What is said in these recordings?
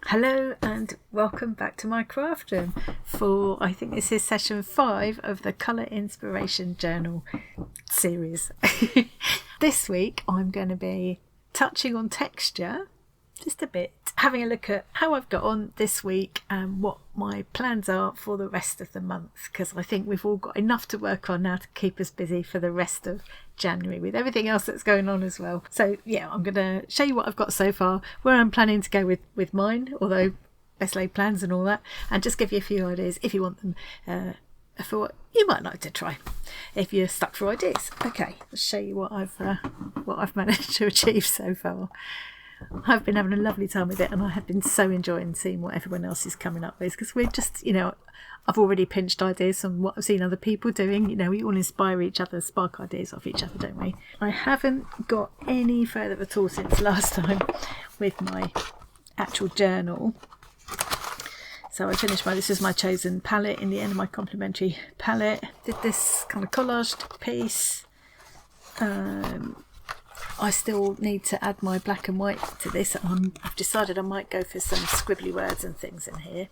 Hello and welcome back to my craft room for, I think this is session 5 of the Colour Inspiration Journal series. This week I'm going to be touching on texture just a bit, having a look at how I've got on this week and what my plans are for the rest of the month, because I think we've all got enough to work on now to keep us busy for the rest of January with everything else that's going on as well. So yeah, I'm going to show you what I've got so far, where I'm planning to go with mine, although best laid plans and all that, and just give you a few ideas if you want them for what you might like to try if you're stuck for ideas. Okay, let's show you what I've managed to achieve so far. I've been having a lovely time with it, and I have been so enjoying seeing what everyone else is coming up with, because we're just, I've already pinched ideas from what I've seen other people doing. We all inspire each other, spark ideas off each other, don't we? I haven't got any further at all since last time with my actual journal. So I finished this is my chosen palette in the end of my complimentary palette. Did this kind of collaged piece. I still need to add my black and white to this. I've decided I might go for some scribbly words and things in here.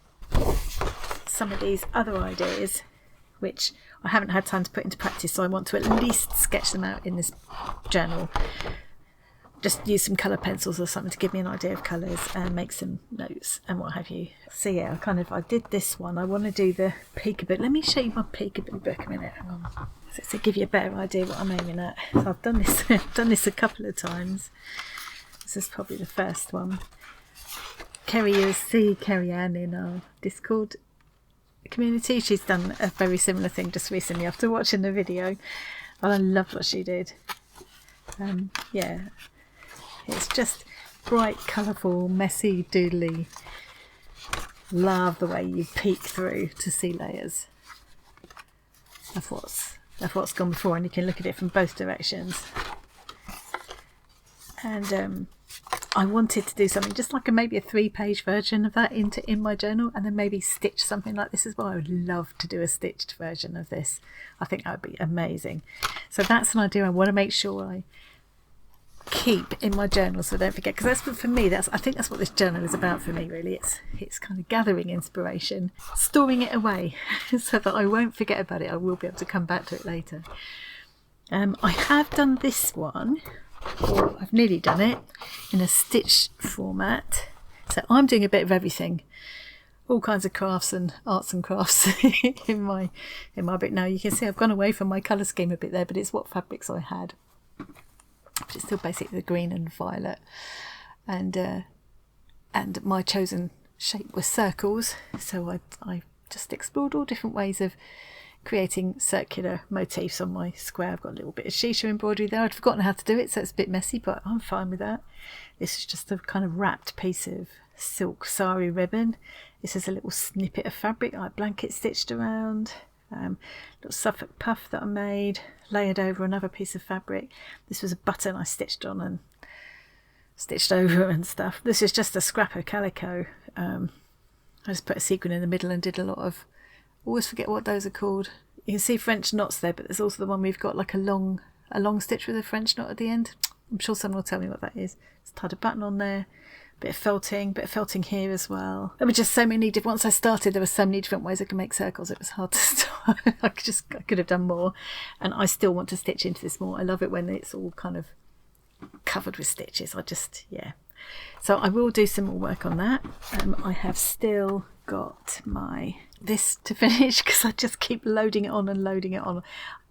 Some of these other ideas, which I haven't had time to put into practice, so I want to at least sketch them out in this journal. Just use some colour pencils or something to give me an idea of colours and make some notes and what have you. So yeah, I did this one. I want to do the peekaboo. Let me show you my peekaboo book a minute. Hang on. So to give you a better idea what I'm aiming at. So I've done this done this a couple of times. This is probably the first one. You'll see Kerry Ann in our Discord community. She's done a very similar thing just recently after watching the video. And I loved what she did. Yeah, it's just bright, colourful, messy, doodly. Love the way you peek through to see layers of what's gone before, and you can look at it from both directions. And I wanted to do something just like maybe a 3-page version of that in my journal, and then maybe stitch something like this as well. I would love to do a stitched version of this. I think that would be amazing. So that's an idea I want to make sure I keep in my journal, so I don't forget, because that's for me. I think that's what this journal is about for me, really. It's kind of gathering inspiration, storing it away so that I won't forget about it. I will be able to come back to it later. I have done this one, or I've nearly done it, in a stitch format. So I'm doing a bit of everything, all kinds of crafts and arts and crafts in my book. Now you can see I've gone away from my colour scheme a bit there, but it's what fabrics I had. But it's still basically the green and violet, and my chosen shape was circles. So I just explored all different ways of creating circular motifs on my square. I've got a little bit of shisha embroidery there. I'd forgotten how to do it, so it's a bit messy, but I'm fine with that. This is just a kind of wrapped piece of silk sari ribbon. This is a little snippet of fabric I blanket stitched around. Little Suffolk puff that I made, layered over another piece of fabric. This was a button I stitched on and stitched over and stuff. This is just a scrap of calico. I just put a sequin in the middle and did a lot of, always forget what those are called. You can see French knots there, but there's also the one we've got like a long stitch with a French knot at the end. I'm sure someone will tell me what that is. Just tied a button on there. Bit of felting here as well. There were just so many different. Once I started, there were so many different ways I could make circles. It was hard to start. I could have done more, and I still want to stitch into this more. I love it when it's all kind of covered with stitches. So I will do some more work on that. I have still got this to finish, because I just keep loading it on and loading it on.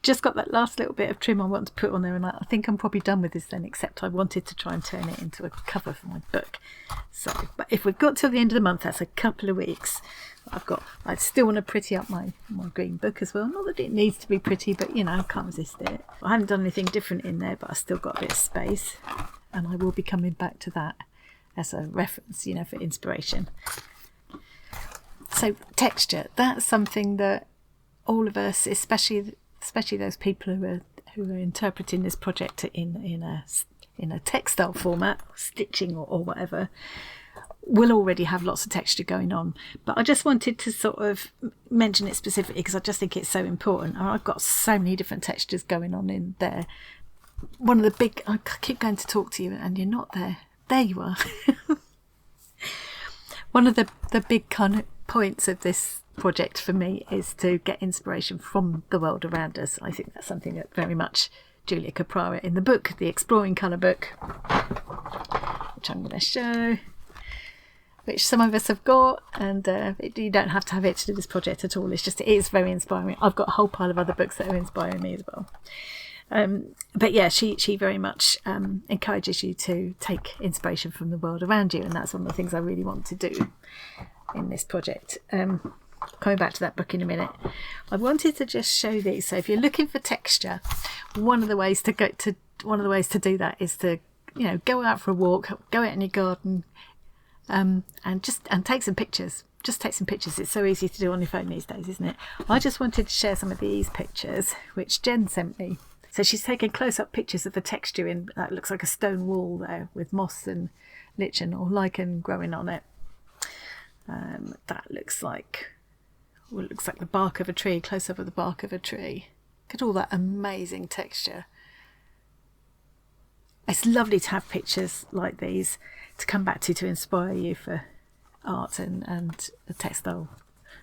Just got that last little bit of trim I want to put on there, and I think I'm probably done with this then, except I wanted to try and turn it into a cover for my book. So, but if we've got till the end of the month, that's a couple of weeks. I still want to pretty up my green book as well. Not that it needs to be pretty, but I can't resist it. I haven't done anything different in there, but I still got a bit of space, and I will be coming back to that as a reference, for inspiration. So texture, that's something that all of us, especially those people who are interpreting this project in a textile format, stitching or whatever, will already have lots of texture going on. But I just wanted to sort of mention it specifically because I just think it's so important. And I've got so many different textures going on in there. One of the big, I keep going to talk to you and you're not there. There you are. One of the big kind of points of this project for me is to get inspiration from the world around us. I think that's something that very much Julia Caprara in the book, the Exploring Colour book, which I'm going to show, which some of us have got, and you don't have to have it to do this project at all. It's just, it is very inspiring. I've got a whole pile of other books that are inspiring me as well. But yeah, she very much encourages you to take inspiration from the world around you, and that's one of the things I really want to do in this project. Coming back to that book in a minute, I wanted to just show these. So if you're looking for texture, one of the ways to do that is to, you know, go out for a walk, go out in your garden, and take some pictures. Just take some pictures. It's so easy to do on your phone these days, isn't it? I just wanted to share some of these pictures which Jen sent me. So she's taken close-up pictures of the texture in that looks like a stone wall there with moss and lichen or lichen growing on it. That looks like, well, it looks like the bark of a tree, close-up of the bark of a tree. Look at all that amazing texture. It's lovely to have pictures like these to come back to inspire you for art and the textile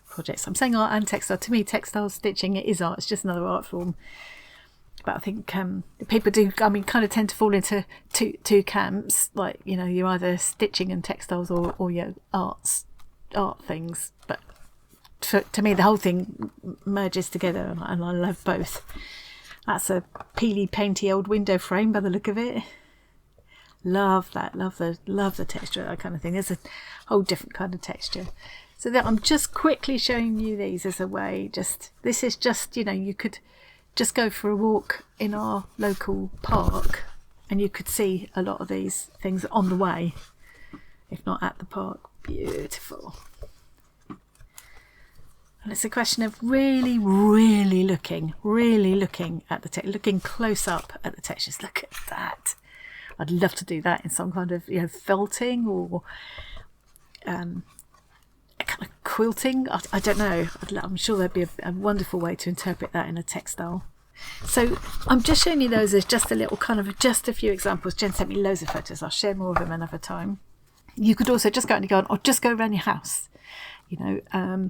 projects. I'm saying art and textile. To me, textile stitching, it is art. It's just another art form. But I think people do, I mean, kind of tend to fall into two camps. Like, you know, you're either stitching and textiles or your art things. But to me, the whole thing merges together, and I love both. That's a peely, painty old window frame by the look of it. Love that. Love the texture of that kind of thing. There's a whole different kind of texture. So that I'm just quickly showing you these as a way. This is just, you know, you could just go for a walk in our local park and you could see a lot of these things on the way, if not at the park. Beautiful. And it's a question of really, really looking at the texture, looking close up at the textures. Look at that. I'd love to do that in some kind of, you know, felting or kind of quilting. I don't know. I'm sure there'd be a wonderful way to interpret that in a textile. So I'm just showing you those as just a little kind of just a few examples. Jen sent me loads of photos. I'll share more of them another time. You could also just go out in your garden or just go around your house. You know,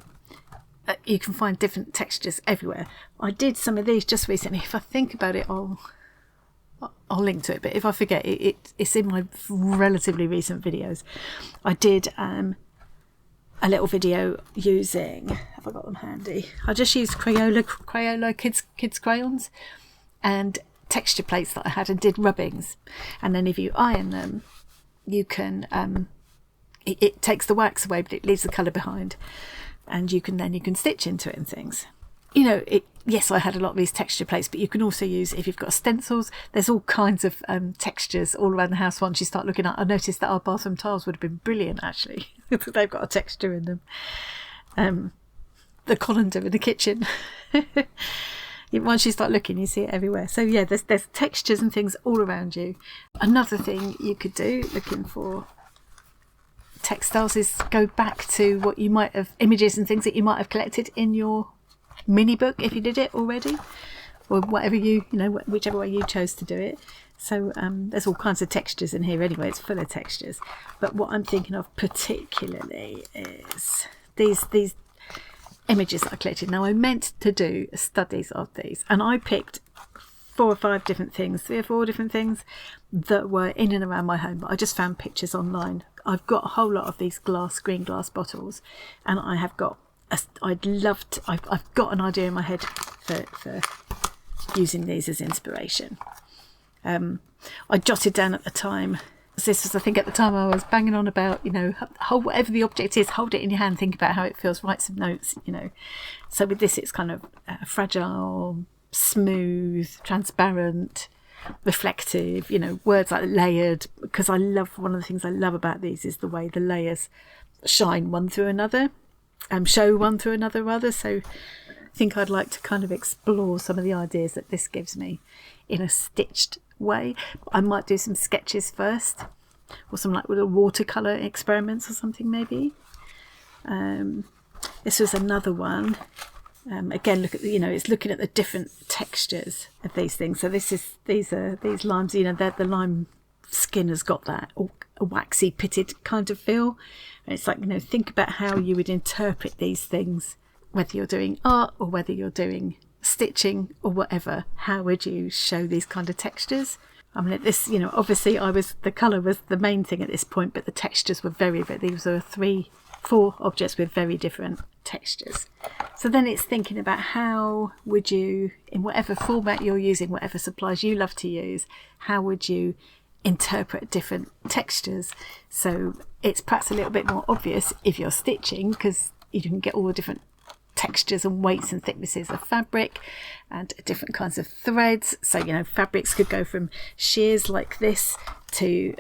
you can find different textures everywhere. I did some of these just recently. If I think about it, I'll link to it. But if I forget, it's in my relatively recent videos. I did a little video using, have I got them handy? I just used Crayola kids crayons and texture plates that I had and did rubbings. And then if you iron them, you can, it takes the wax away, but it leaves the colour behind. And you can stitch into it and things. You know, yes, I had a lot of these texture plates, but you can also use, if you've got stencils, there's all kinds of textures all around the house. Once you start looking at, I noticed that our bathroom tiles would have been brilliant, actually. They've got a texture in them. The colander in the kitchen. Once you start looking, you see it everywhere. So yeah, there's textures and things all around you. Another thing you could do, looking for textiles, is go back to what you might have, images and things that you might have collected in your mini book if you did it already, or whatever you know, whichever way you chose to do it. So there's all kinds of textures in here anyway. It's full of textures. But what I'm thinking of particularly is these images that I collected. Now I meant to do studies of these, and I picked 4 or 5 different things, 3 or 4 different things that were in and around my home, but I just found pictures online. I've got a whole lot of these green glass bottles, and I have got I've got an idea in my head for using these as inspiration. I jotted down at the time, this was, I think at the time I was banging on about, you know, whatever the object is, hold it in your hand, think about how it feels, write some notes, you know. So with this, it's kind of fragile, smooth, transparent, reflective, you know, words like layered, because one of the things I love about these is the way the layers shine one through another. Show one through another rather. So I think I'd like to kind of explore some of the ideas that this gives me in a stitched way. I might do some sketches first, or some like little watercolour experiments or something maybe. This was another one. Again, look at it's looking at the different textures of these things. So these limes, you know, the lime skin has got that a waxy pitted kind of feel. And it's like, think about how you would interpret these things, whether you're doing art or whether you're doing stitching or whatever. How would you show these kind of textures? I mean, this, obviously the colour was the main thing at this point, but the textures were these were 4 objects with very different textures. So then it's thinking about how would you, in whatever format you're using, whatever supplies you love to use, how would you interpret different textures? So it's perhaps a little bit more obvious if you're stitching, because you can get all the different textures and weights and thicknesses of fabric and different kinds of threads. So fabrics could go from sheers like this to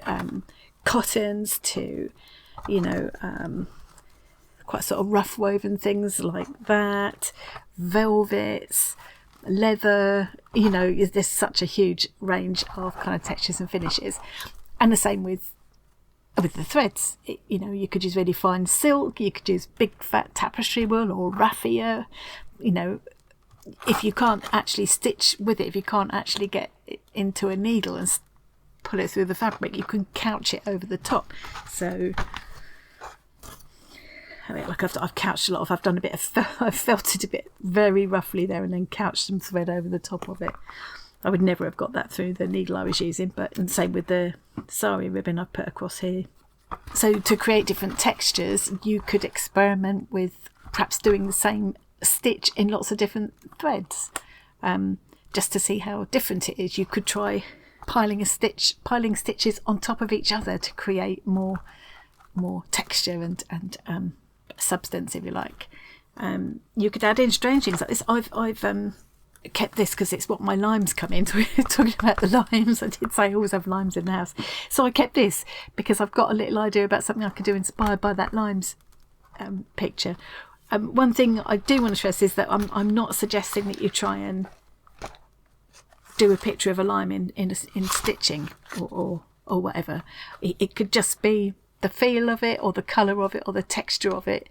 cottons to quite sort of rough woven things like that, velvets, leather. There's such a huge range of kind of textures and finishes. And the same with the threads. You could use really fine silk, you could use big fat tapestry wool or raffia. If you can't actually stitch with it, if you can't actually get it into a needle and pull it through the fabric, you can couch it over the top. So like I've couched a lot of, I've done a bit of, I've felted a bit very roughly there and then couched some thread over the top of it. I would never have got that through the needle I was using, and same with the sari ribbon I've put across here. So to create different textures, you could experiment with perhaps doing the same stitch in lots of different threads, just to see how different it is. You could try piling stitches on top of each other to create more texture and substance, if you like. You could add in strange things like this. I've kept this because it's what my limes come in. So we're talking about the limes. I did say I always have limes in the house. So I kept this because I've got a little idea about something I could do inspired by that limes picture. One thing I do want to stress is that I'm not suggesting that you try and do a picture of a lime in stitching or whatever. It could just be the feel of it or the colour of it or the texture of it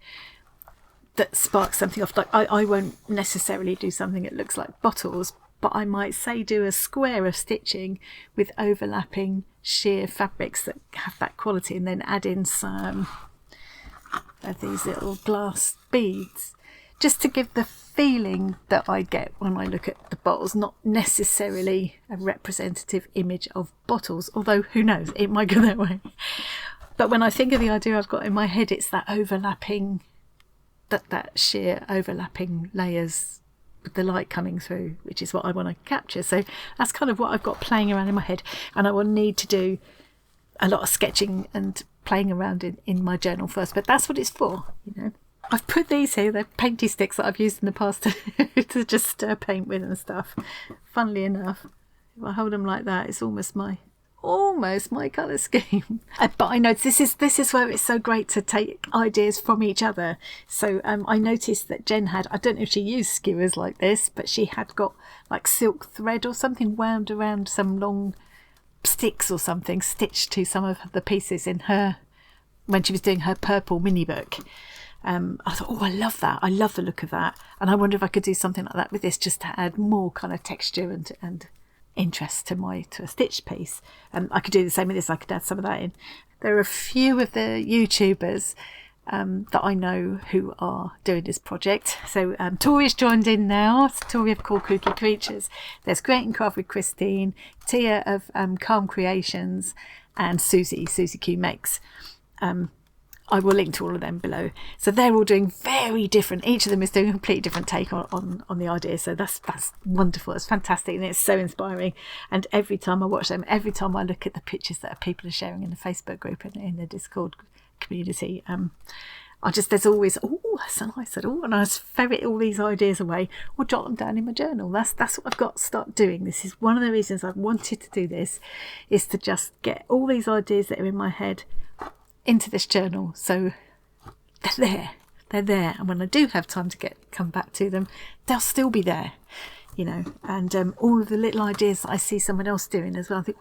that sparks something off. Like I won't necessarily do something that looks like bottles, but I might say do a square of stitching with overlapping sheer fabrics that have that quality, and then add in some of these little glass beads, just to give the feeling that I get when I look at the bottles. Not necessarily a representative image of bottles, although who knows, it might go that way. But when I think of the idea I've got in my head, it's that overlapping, that sheer overlapping layers with the light coming through, which is what I want to capture. So that's kind of what I've got playing around in my head, and I will need to do a lot of sketching and playing around in my journal first, but that's what it's for. I've put these here, they're painty sticks that I've used in the past to just stir paint with and stuff. Funnily enough, if I hold them like that, it's almost my colour scheme. But I know this is where it's so great to take ideas from each other. So I noticed that Jen had, I don't know if she used skewers like this, but she had got like silk thread or something wound around some long sticks or something, stitched to some of the pieces in her, when she was doing her purple mini book. I thought, I love that. I love the look of that. And I wonder if I could do something like that with this, just to add more kind of texture and interest to a stitch piece. I could do the same with this. I could add some of that in. There are a few of the YouTubers that I know who are doing this project. So Tori's joined in now. It's Tori of Cool Kooky Creatures. There's Create and Craft with Christine, Tia of Calm Creations, and Susie Q Makes. I will link to all of them below. So they're all doing very different. Each of them is doing a completely different take on the idea. So that's wonderful. It's fantastic, and it's so inspiring. And every time I watch them, every time I look at the pictures that people are sharing in the Facebook group and in the Discord community, there's always, that's so nice, and I just ferret all these ideas away or jot them down in my journal. That's what I've got to start doing. This is one of the reasons I've wanted to do this, is to just get all these ideas that are in my head into this journal, so they're there, and when I do have time to come back to them, they'll still be there, and all of the little ideas that I see someone else doing as well, I think,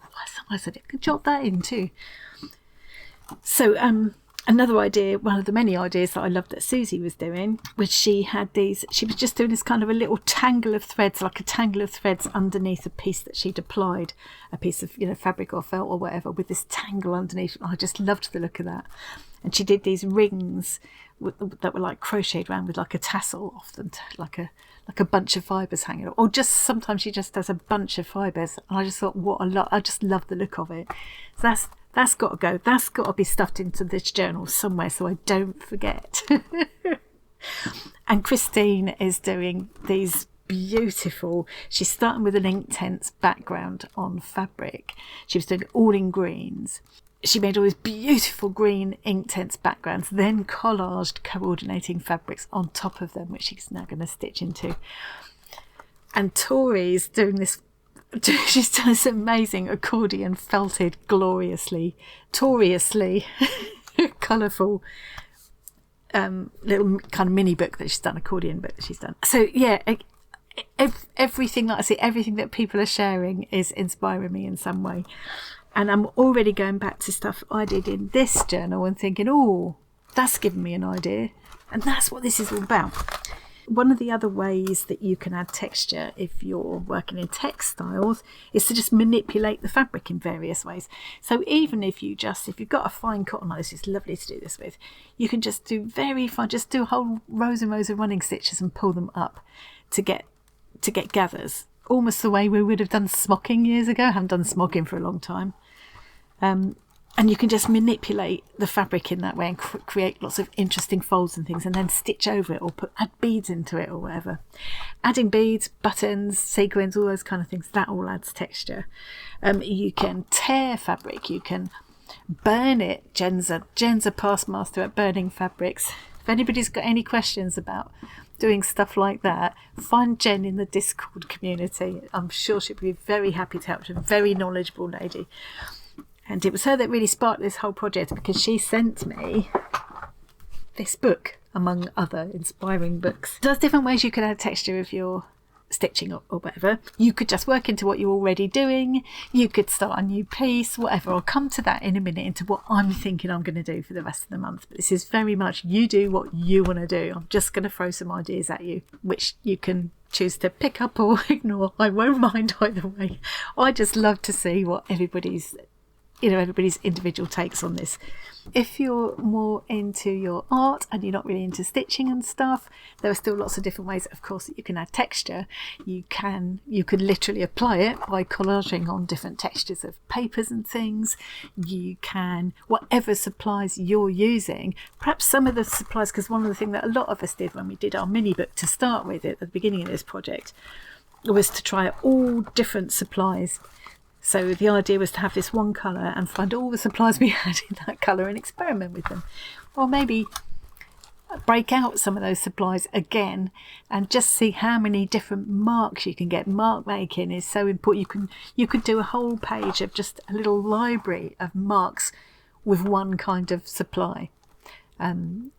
I said I could jot that in too. So Another idea, one of the many ideas that I loved that Susie was doing, was she was just doing this kind of a little tangle of threads, like a tangle of threads underneath a piece that she'd applied, a piece of, fabric or felt or whatever, with this tangle underneath. I just loved the look of that. And she did these rings that were like crocheted around with like a tassel off them, like a bunch of fibres hanging, or just sometimes she just does a bunch of fibres. And I just thought, I just love the look of it. So that's got to go. That's got to be stuffed into this journal somewhere so I don't forget. And Christine is doing these beautiful, she's starting with an Inktense background on fabric. She was doing it all in greens. She made all these beautiful green Inktense backgrounds, then collaged coordinating fabrics on top of them, which she's now going to stitch into. And Tori's doing this. She's done this amazing accordion felted, gloriously colourful little kind of mini book that she's done, accordion book that she's done. So yeah, everything that I see, everything that people are sharing is inspiring me in some way. And I'm already going back to stuff I did in this journal and thinking, oh, that's given me an idea. And that's what this is all about. One of the other ways that you can add texture if you're working in textiles is to just manipulate the fabric in various ways. So even if you've got a fine cotton like this, it's lovely to do this with, you can just do very fine, just do whole rows and rows of running stitches and pull them up to get gathers. Almost the way we would have done smocking years ago. I haven't done smocking for a long time. And you can just manipulate the fabric in that way and create lots of interesting folds and things, and then stitch over it or add beads into it or whatever. Adding beads, buttons, sequins, all those kind of things, that all adds texture. You can tear fabric, you can burn it. Jen's a past master at burning fabrics. If anybody's got any questions about doing stuff like that, find Jen in the Discord community. I'm sure she'd be very happy to help. She's a very knowledgeable lady. And it was her that really sparked this whole project, because she sent me this book, among other inspiring books. There's different ways you could add texture if you're stitching or whatever. You could just work into what you're already doing. You could start a new piece, whatever. I'll come to that in a minute, into what I'm thinking I'm going to do for the rest of the month. But this is very much you do what you want to do. I'm just going to throw some ideas at you, which you can choose to pick up or ignore. I won't mind either way. I just love to see what everybody's individual takes on this. If you're more into your art and you're not really into stitching and stuff, there are still lots of different ways, of course, that you can add texture. You could literally apply it by collaging on different textures of papers and things. You can, whatever supplies you're using, perhaps some of the supplies, because one of the things that a lot of us did when we did our mini book to start with at the beginning of this project was to try all different supplies. So the idea was to have this one colour and find all the supplies we had in that colour and experiment with them. Or maybe break out some of those supplies again and just see how many different marks you can get. Mark making is so important. You could do a whole page of just a little library of marks with one kind of supply.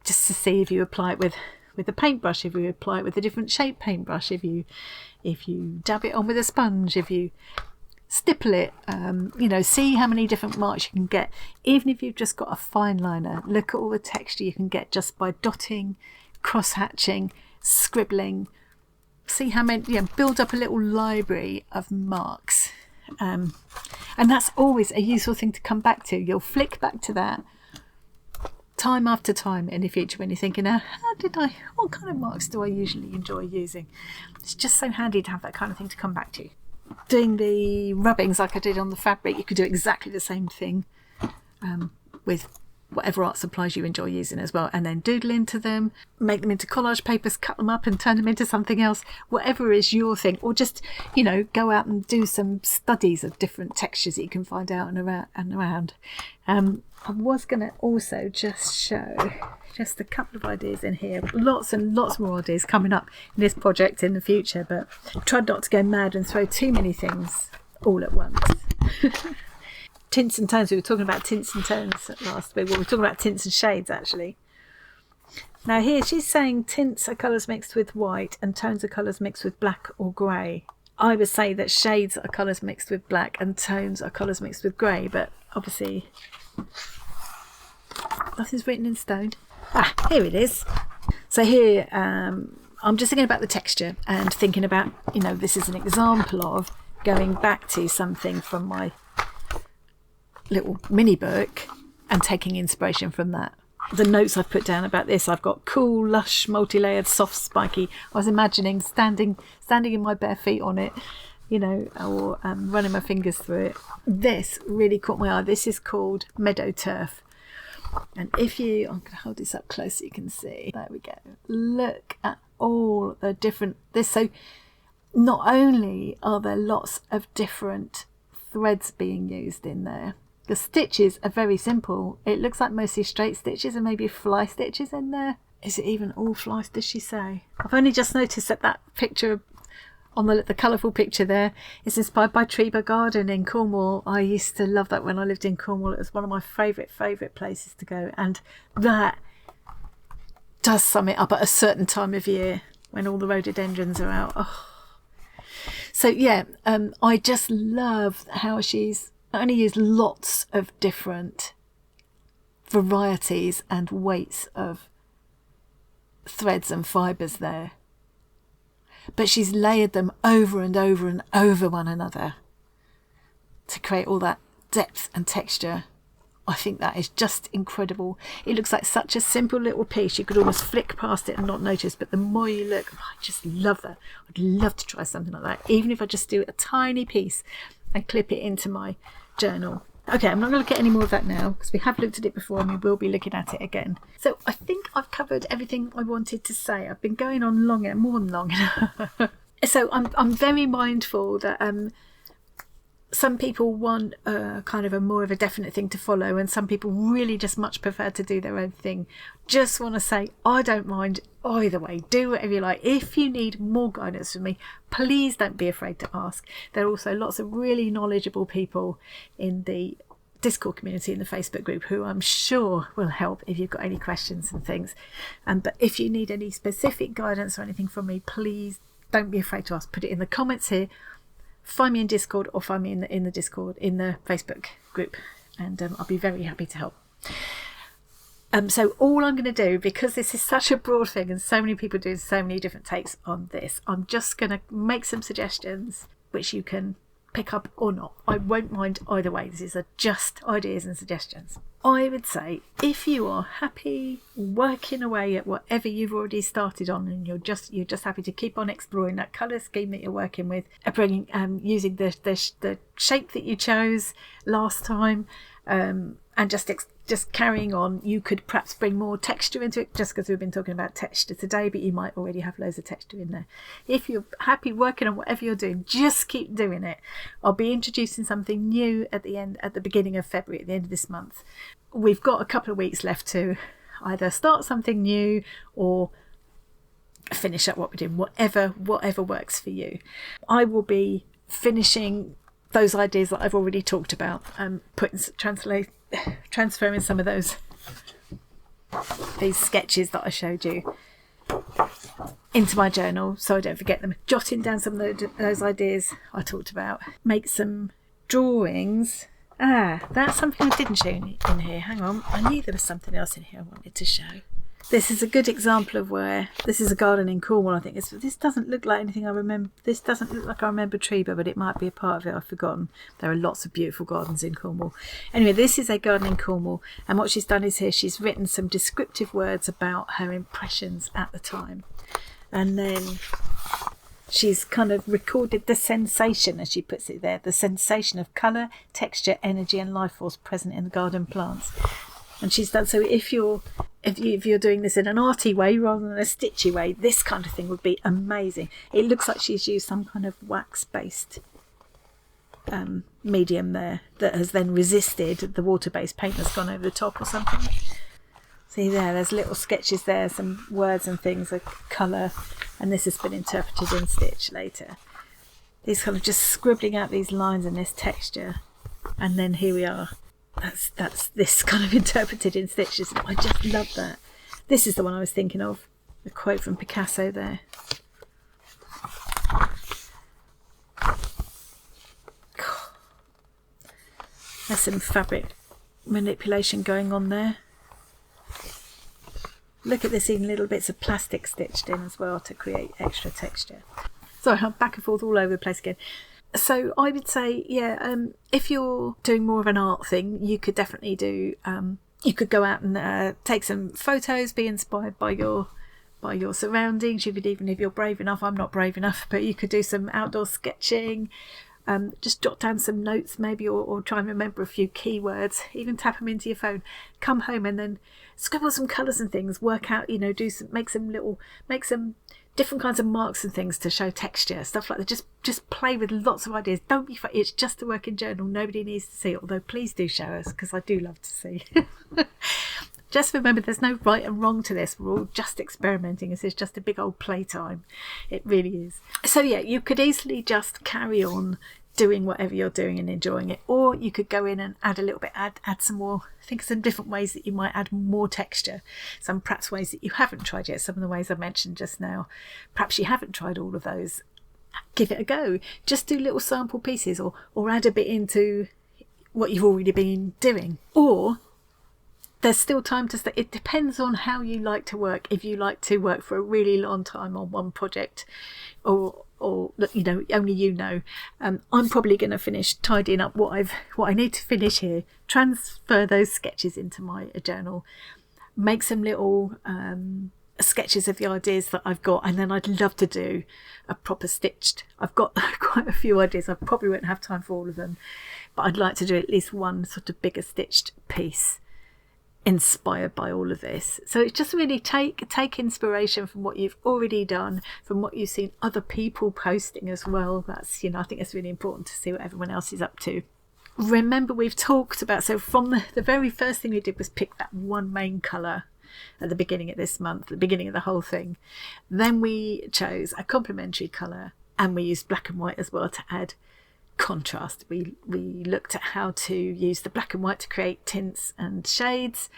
Just to see if you apply it with a paintbrush, if you apply it with a different shape paintbrush, if you dab it on with a sponge, if you stipple it, see how many different marks you can get. Even if you've just got a fine liner, look at all the texture you can get just by dotting, cross-hatching, scribbling. See how many, build up a little library of marks. And that's always a useful thing to come back to. You'll flick back to that time after time in the future when you're thinking, what kind of marks do I usually enjoy using? It's just so handy to have that kind of thing to come back to. Doing the rubbings like I did on the fabric, you could do exactly the same thing with whatever art supplies you enjoy using as well, and then doodle into them, make them into collage papers, cut them up and turn them into something else, whatever is your thing. Or just go out and do some studies of different textures that you can find out and around. I was going to also just show just a couple of ideas in here. Lots and lots more ideas coming up in this project in the future, but I tried not to go mad and throw too many things all at once. Tints and tones. We were talking about tints and tones last week. Well, we were talking about tints and shades, actually. Now here she's saying tints are colours mixed with white and tones are colours mixed with black or grey. I would say that shades are colours mixed with black and tones are colours mixed with grey, but obviously Nothing's written in stone. Ah, here it is. So here, I'm just thinking about the texture and thinking about, you know, this is an example of going back to something from my little mini book and taking inspiration from that. The notes I've put down about this, I've got cool, lush, multi-layered, soft, spiky. I was imagining standing in my bare feet on it, you know, or running my fingers through it. This really caught my eye. This is called Meadow Turf. And if you, I'm going to hold this up close so you can see. There we go. Look at all the different, so not only are there lots of different threads being used in there, the stitches are very simple. It looks like mostly straight stitches and maybe fly stitches in there. Is it even all fly, does she say? I've only just noticed that picture on the colourful picture there is inspired by Treba Garden in Cornwall. I used to love that when I lived in Cornwall. It was one of my favourite places to go, and that does sum it up at a certain time of year when all the rhododendrons are out. Oh. So yeah, I just love how she's not only used lots of different varieties and weights of threads and fibres there, but she's layered them over and over and over one another to create all that depth and texture. I think that is just incredible. It looks like such a simple little piece. You could almost flick past it and not notice, but the more you look, I just love that. I'd love to try something like that, even if I just do a tiny piece and clip it into my journal. Okay, I'm not going to look at any more of that now because we have looked at it before and we will be looking at it again. So I think I've covered everything I wanted to say. I've been going on more than long. So I'm very mindful that some people want kind of a more of a definite thing to follow, and some people really just much prefer to do their own thing. Just want to say I don't mind either way. Do whatever you like. If you need more guidance from me, please don't be afraid to ask. There are also lots of really knowledgeable people in the Discord community, in the Facebook group, who I'm sure will help if you've got any questions and things. But if you need any specific guidance or anything from me, please don't be afraid to ask. Put it in the comments here. Find me in Discord, or find me in the Discord, in the Facebook group, and I'll be very happy to help. So all I'm going to do, because this is such a broad thing and so many people do so many different takes on this, I'm just going to make some suggestions which you can pick up or not. I won't mind either way. These are just ideas and suggestions. I would say if you are happy working away at whatever you've already started on, and you're just happy to keep on exploring that colour scheme that you're working with, using the shape that you chose last time, and just carrying on, you could perhaps bring more texture into it, just because we've been talking about texture today, but you might already have loads of texture in there. If you're happy working on whatever you're doing, just keep doing it. I'll be introducing something new at the beginning of February, at the end of this month. We've got a couple of weeks left to either start something new or finish up what we're doing, whatever works for you. I will be finishing those ideas that I've already talked about, transferring some of these sketches that I showed you into my journal so I don't forget them, jotting down some of those ideas I talked about, make some drawings. That's something I didn't show in here. Hang on, I knew there was something else in here I wanted to show. This is a good example of where, this is a garden in Cornwall, I think. This doesn't look like anything I remember. This doesn't look like I remember Treba, but it might be a part of it I've forgotten. There are lots of beautiful gardens in Cornwall. Anyway, this is a garden in Cornwall, and what she's done is here she's written some descriptive words about her impressions at the time. And then she's kind of recorded the sensation, as she puts it there, the sensation of colour, texture, energy and life force present in the garden plants. And she's done, so if you're doing this in an arty way rather than a stitchy way, this kind of thing would be amazing. It looks like she's used some kind of wax-based medium there that has then resisted the water-based paint that's gone over the top or something. See there's little sketches there, some words and things, a colour, and this has been interpreted in stitch later. He's kind of just scribbling out these lines and this texture, and then here we are. That's this kind of interpreted in stitches. I just love that. This is the one I was thinking of. A quote from Picasso there. There's some fabric manipulation going on there. look at this, even little bits of plastic stitched in as well to create extra texture. Sorry, I'm back and forth all over the place again. So I would say, if you're doing more of an art thing, you could definitely do, you could go out and take some photos, be inspired by your surroundings. You could, even if you're brave enough, I'm not brave enough, but you could do some outdoor sketching. Just jot down some notes maybe, or try and remember a few keywords, even tap them into your phone, come home and then scribble some colours and things, work out, make some different kinds of marks and things to show texture, stuff like that. Just play with lots of ideas. Don't be afraid. It's just a working journal. Nobody needs to see it, although please do show us, because I do love to see. Just remember, there's no right and wrong to this. We're all just experimenting. This is just a big old playtime. It really is. So yeah, you could easily just carry on doing whatever you're doing and enjoying it, or you could go in and add a little bit, add some more, think of some different ways that you might add more texture, some perhaps ways that you haven't tried yet, some of the ways I mentioned just now. Perhaps you haven't tried all of those. Give it a go. Just do little sample pieces, or add a bit into what you've already been doing. Or there's still time to stay. It depends on how you like to work. If you like to work for a really long time on one project, or only I'm probably going to finish tidying up what I need to finish here, transfer those sketches into my journal, make some little sketches of the ideas that I've got, and then I'd love to do a proper stitched. I've got quite a few ideas. I probably won't have time for all of them, but I'd like to do at least one sort of bigger stitched piece inspired by all of this. So it's just really take inspiration from what you've already done, from what you've seen other people posting as well. That's, I think it's really important to see what everyone else is up to. Remember, we've talked about, so from the very first thing we did was pick that one main colour at the beginning of this month, the beginning of the whole thing. Then we chose a complementary colour, and we used black and white as well to add contrast. We looked at how to use the black and white to create tints and shades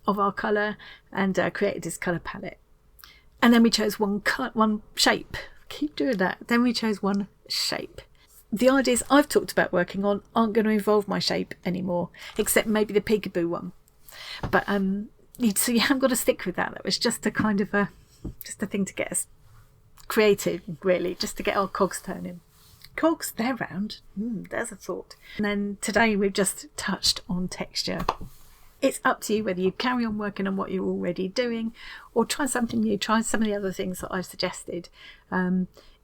of our colour, and created this colour palette. And then we chose one shape. Keep doing that. Then we chose one shape. The ideas I've talked about working on aren't going to involve my shape anymore, except maybe the peekaboo one. But so you haven't got to stick with that. That was just a kind of a thing to get us creative, really, just to get our cogs turning. Cogs, they're round. There's a thought. And then today we've just touched on texture. It's up to you whether you carry on working on what you're already doing, or try something new. Try some of the other things that I've suggested.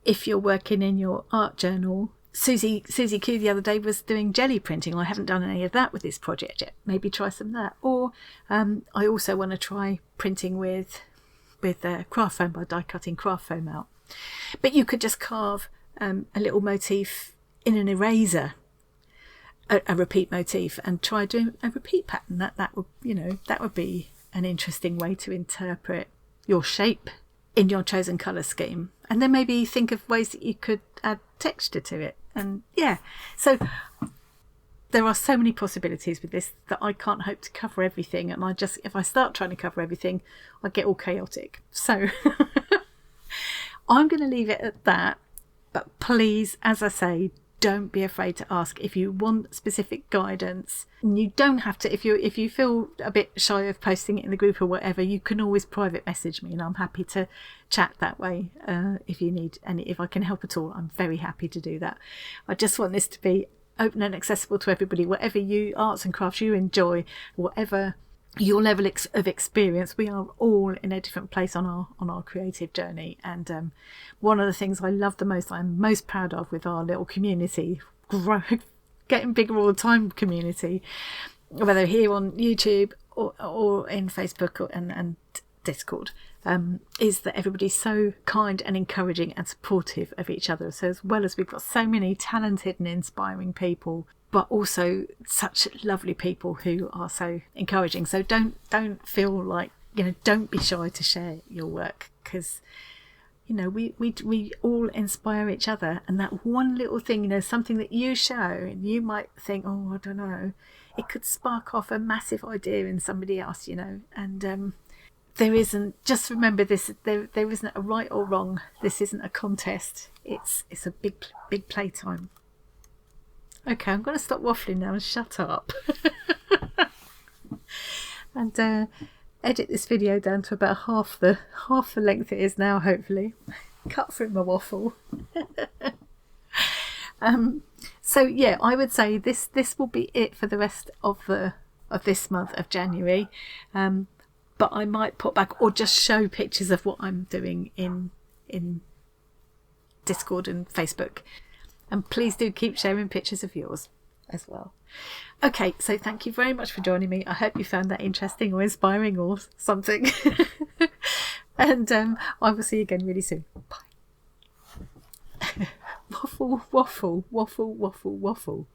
If you're working in your art journal, Susie Q the other day was doing jelly printing. I haven't done any of that with this project yet. Maybe try some of that. Or I also want to try printing with craft foam, by die cutting craft foam out. But you could just carve a little motif in an eraser, a repeat motif, and try doing a repeat pattern. That would be an interesting way to interpret your shape in your chosen colour scheme. And then maybe think of ways that you could add texture to it. And so there are so many possibilities with this that I can't hope to cover everything, and if I start trying to cover everything, I get all chaotic. So I'm going to leave it at that. But please, as I say, don't be afraid to ask if you want specific guidance. You don't have to, if you feel a bit shy of posting it in the group or whatever, you can always private message me, and I'm happy to chat that way if you need, and if I can help at all, I'm very happy to do that. I just want this to be open and accessible to everybody, whatever arts and crafts you enjoy, whatever your level of experience. We are all in a different place on our creative journey, and one of the things I love the most, I'm most proud of with our little community, getting bigger all the time community, whether here on YouTube or in Facebook and Discord, is that everybody's so kind and encouraging and supportive of each other. So as well as we've got so many talented and inspiring people, but also such lovely people who are so encouraging. So don't feel like, don't be shy to share your work, because we all inspire each other. And that one little thing, something that you show, and you might think, oh, I don't know, it could spark off a massive idea in somebody else, and there isn't, just remember this, there isn't a right or wrong. This isn't a contest. It's a big playtime. Okay, I'm going to stop waffling now and shut up. And edit this video down to about half the length it is now, hopefully. Cut through my waffle. So yeah, I would say this will be it for the rest of this month of January. But I might put back or just show pictures of what I'm doing in Discord and Facebook. And please do keep sharing pictures of yours as well. Okay, so thank you very much for joining me. I hope you found that interesting or inspiring or something. And I will see you again really soon. Bye. Waffle, waffle, waffle, waffle, waffle.